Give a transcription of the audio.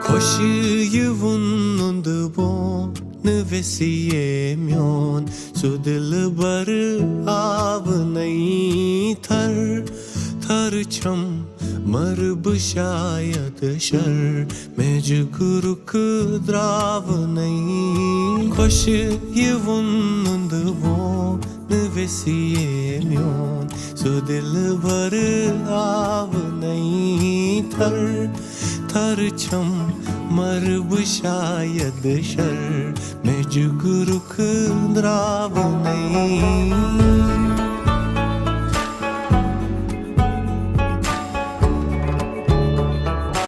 खुश यवुन्द बोन वेसिये म्योन सुदिल बर आव नहीं थर थर छम मरब शायद शर मैं जुगरुक द्राव नहीं खुश यवुन्द बोन वेसिये म्योन सुदिल बर आव नहीं थर थर छम मरब शायद शर मैं जुगरुख द्राव नहीं